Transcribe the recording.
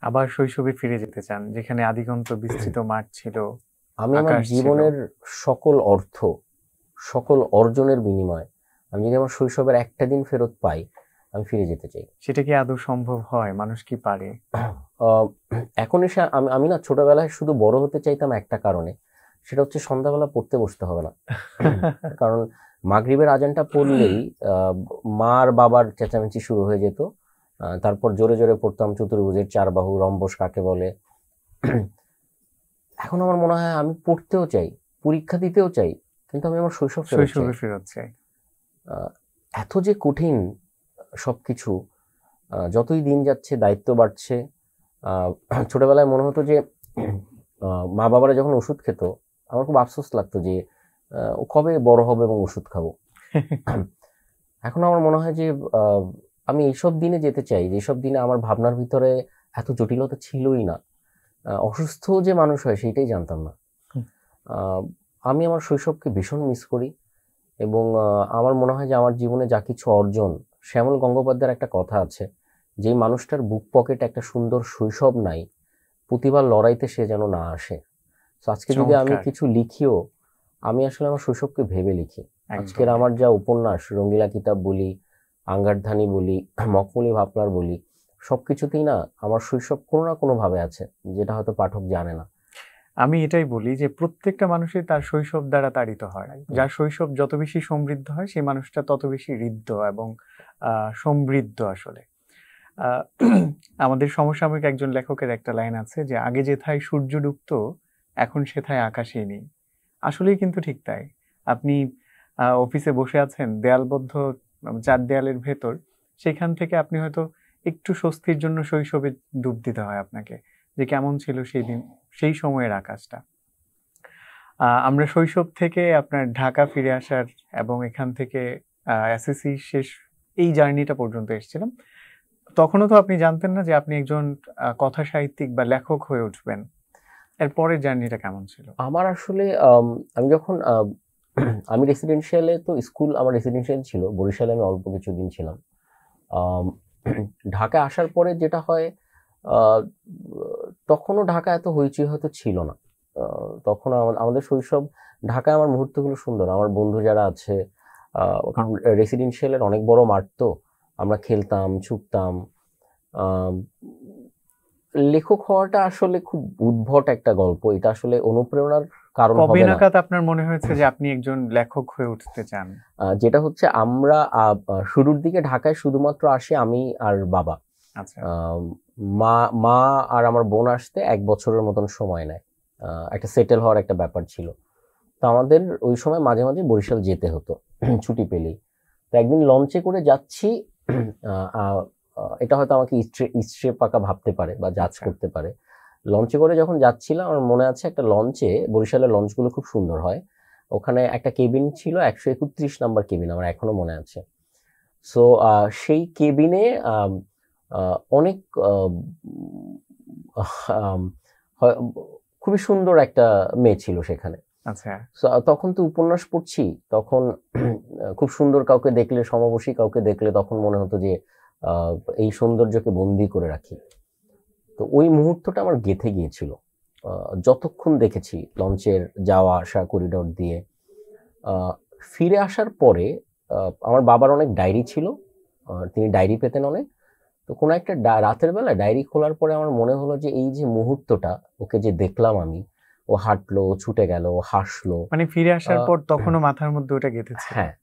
আবার শৈশবে ফিরে যেতে চান, যেখানে আদিগন্ত বিস্তৃত মাঠ ছিল, আমি আমার আকাশ ছিল। জীবনের সকল অর্থ, সকল অর্জনের বিনিময়ে আমি যদি আমার শৈশবের একটা দিন ফেরত পাই, আমি ফিরে যেতে চাই। সেটা কি আদৌ সম্ভব হয়? মানুষ কি পারে? আহ, এখন এসে আমি আমি না ছোটবেলায় শুধু বড় হতে চাইতাম একটা কারণে, সেটা হচ্ছে সন্ধ্যাবেলা পড়তে বসতে হবে না। কারণ মাগরিবের আজানটা পড়লেই আহ, মা আর বাবার চেঁচামেচি শুরু হয়ে যেত। তারপর জোরে জোরে পড়তাম চতুর্ভুজের চার বাহু রম্বস কাকে বলে। এখন আমার মনে হয় আমি পড়তেও চাই, পরীক্ষা দিতেও চাই, কিন্তু আমি আমার শৈশব ফেরত চাই। শৈশবে ফেরত চাই। আহ, এত যে কঠিন সবকিছু, যতই দিন যাচ্ছে দায়িত্ব বাড়ছে। আহ, ছোটবেলায় মনে হতো যে মা বাবারা যখন ওষুধ খেত, আমার খুব আফসোস লাগতো যে ও কবে বড় হবে এবং ওষুধ খাবো। এখন আমার মনে হয় যে আহ, আমি এইসব দিনে যেতে চাই যেসব দিনে আমার ভাবনার ভিতরে এত জটিলতা ছিলই না। অসুস্থ যে মানুষ হয় সেইটাই জানতাম না। আহ, আমি আমার শৈশবকে ভীষণ মিস করি। এবং আমার মনে হয় যে আমার জীবনে যা কিছু অর্জন, শ্যামল গঙ্গোপাধ্যায়ের একটা কথা আছে, যে মানুষটার বুক পকেটে একটা সুন্দর শৈশব নাই, প্রতিবার লড়াইতে সে যেন না আসে। তো আজকে যদি আমি চমৎকার। কিছু লিখিও, আমি আসলে আমার শৈশবকে ভেবে লিখি। আজকের একদম। আমার যা উপন্যাস, রঙ্গিলা কিতাব বলি, আঙ্গারধানী বলি, মখমলি ভাবনার বলি, সবকিছুতেই না আমার শৈশব কোনো না কোনো ভাবে আছে, যেটা হয়তো পাঠক জানে না। আমি এটাই বলি যে প্রত্যেকটা মানুষই তার শৈশব দ্বারা তাড়িত হয়। একদম। যার শৈশব যত বেশি সমৃদ্ধ হয়, সেই মানুষটা তত বেশি ঋদ্ধ এবং সমৃদ্ধ আসলে। আহ, আমাদের সমসাময়িক একজন লেখকের একটা লাইন আছে যে, আগে যেথায় সূর্য ডুবতো, এখন সেথায় আকাশই নেই। আসলেই কিন্তু ঠিক তাই। আপনি অফিসে বসে আছেন দেয়ালবদ্ধ চার দেয়ালের ভেতর, সেখান থেকে আপনি হয়তো একটু স্বস্তির জন্য শৈশবে ডুব দিতে হয় আপনাকে, যে কেমন ছিল সেই দিন, সেই সময়ের আকাশটা। আমরা শৈশব থেকে আপনার ঢাকা ফিরে আসার এবং এখান থেকে এসএসসি শেষ এই জার্নিটা পর্যন্ত এসেছিলাম। তখনও তো আপনি জানতেন না যে আপনি একজন কথা সাহিত্যিক বা লেখক হয়ে উঠবেন। এর পরের জার্নিটা কেমন ছিল? আমার আসলে আমি যখন আমি রেসিডেন্সিয়ালে, তো স্কুল আমার রেসিডেন্সিয়াল ছিল, বরিশালে আমি অল্প কিছুদিন ছিলাম। আম, ঢাকায় আসার পরে যেটা হয়, আহ, তখনও ঢাকা এত হইচই হয়তো ছিল না। তখন আমাদের শৈশব, ঢাকায় আমার মুহূর্তগুলো সুন্দর, আমার বন্ধু যারা আছে। কারণ রেসিডেন্সিয়ালের অনেক বড় মাঠ, তো আমরা খেলতাম ছুটতাম। আহ, লেখক হওয়াটা আসলে খুব উদ্ভট একটা গল্প, এটা আসলে অনুপ্রেরণার কারণ কবে হবে না। নাগাদ আপনার মনে হয়েছে যে আপনি একজন লেখক হয়ে উঠতে চান? যেটা হচ্ছে, আমরা শুরুর দিকে ঢাকায় শুধুমাত্র আসি আমি আর বাবা। আচ্ছা। আহ, মা মা আর আমার বোন আসতে 1 বছরের মতন সময় নেয়। একটা সেটেল হওয়ার একটা ব্যাপার ছিল। তো আমাদের ওই সময় মাঝে মাঝে বরিশাল যেতে হতো ছুটি পেলেই। তো একদিন লঞ্চে করে যাচ্ছি। আহ, আহ, এটা হয়তো আমাকে ইস্ট্রে পাকা ভাবতে পারে বা জাজ আচ্ছা। করতে পারে। লঞ্চে করে যখন যাচ্ছিলাম, আমার মনে আছে একটা লঞ্চে, বরিশালের লঞ্চগুলো খুব সুন্দর হয়, ওখানে একটা কেবিন ছিল, 131 নাম্বার কেবিন, আমার এখনো মনে আছে। সো সেই কেবিনে অনেক আহ, আম, হয়- খুবই সুন্দর একটা মেয়ে ছিল সেখানে। আচ্ছা। So, তখন তো উপন্যাস পড়ছি, তখন খুব সুন্দর কাউকে দেখলে, সমবয়সী কাউকে দেখলে, তখন মনে হতো যে আহ, এই সৌন্দর্যকে বন্দি করে রাখি। তো ওই মুহূর্তটা আমার গেঁথে গিয়েছিল। যতক্ষণ দেখেছি লঞ্চের যাওয়া আসা করিডোর দিয়ে। আহ, ফিরে আসার পরে আমার বাবার অনেক ডায়েরি ছিল, তিনি ডায়েরি পেতেন অনেক। তো কোনো একটা রাতের বেলা ডায়েরি খোলার পরে আমার মনে হলো যে এই যে মুহূর্তটা, ওকে যে দেখলাম আমি, ও হাঁটলো, ও ছুটে গেল, ও হাসলো। মানে ফিরে আসার আহ, পর তখনও মাথার মধ্যে ওটা গেঁথেছিল? হ্যাঁ,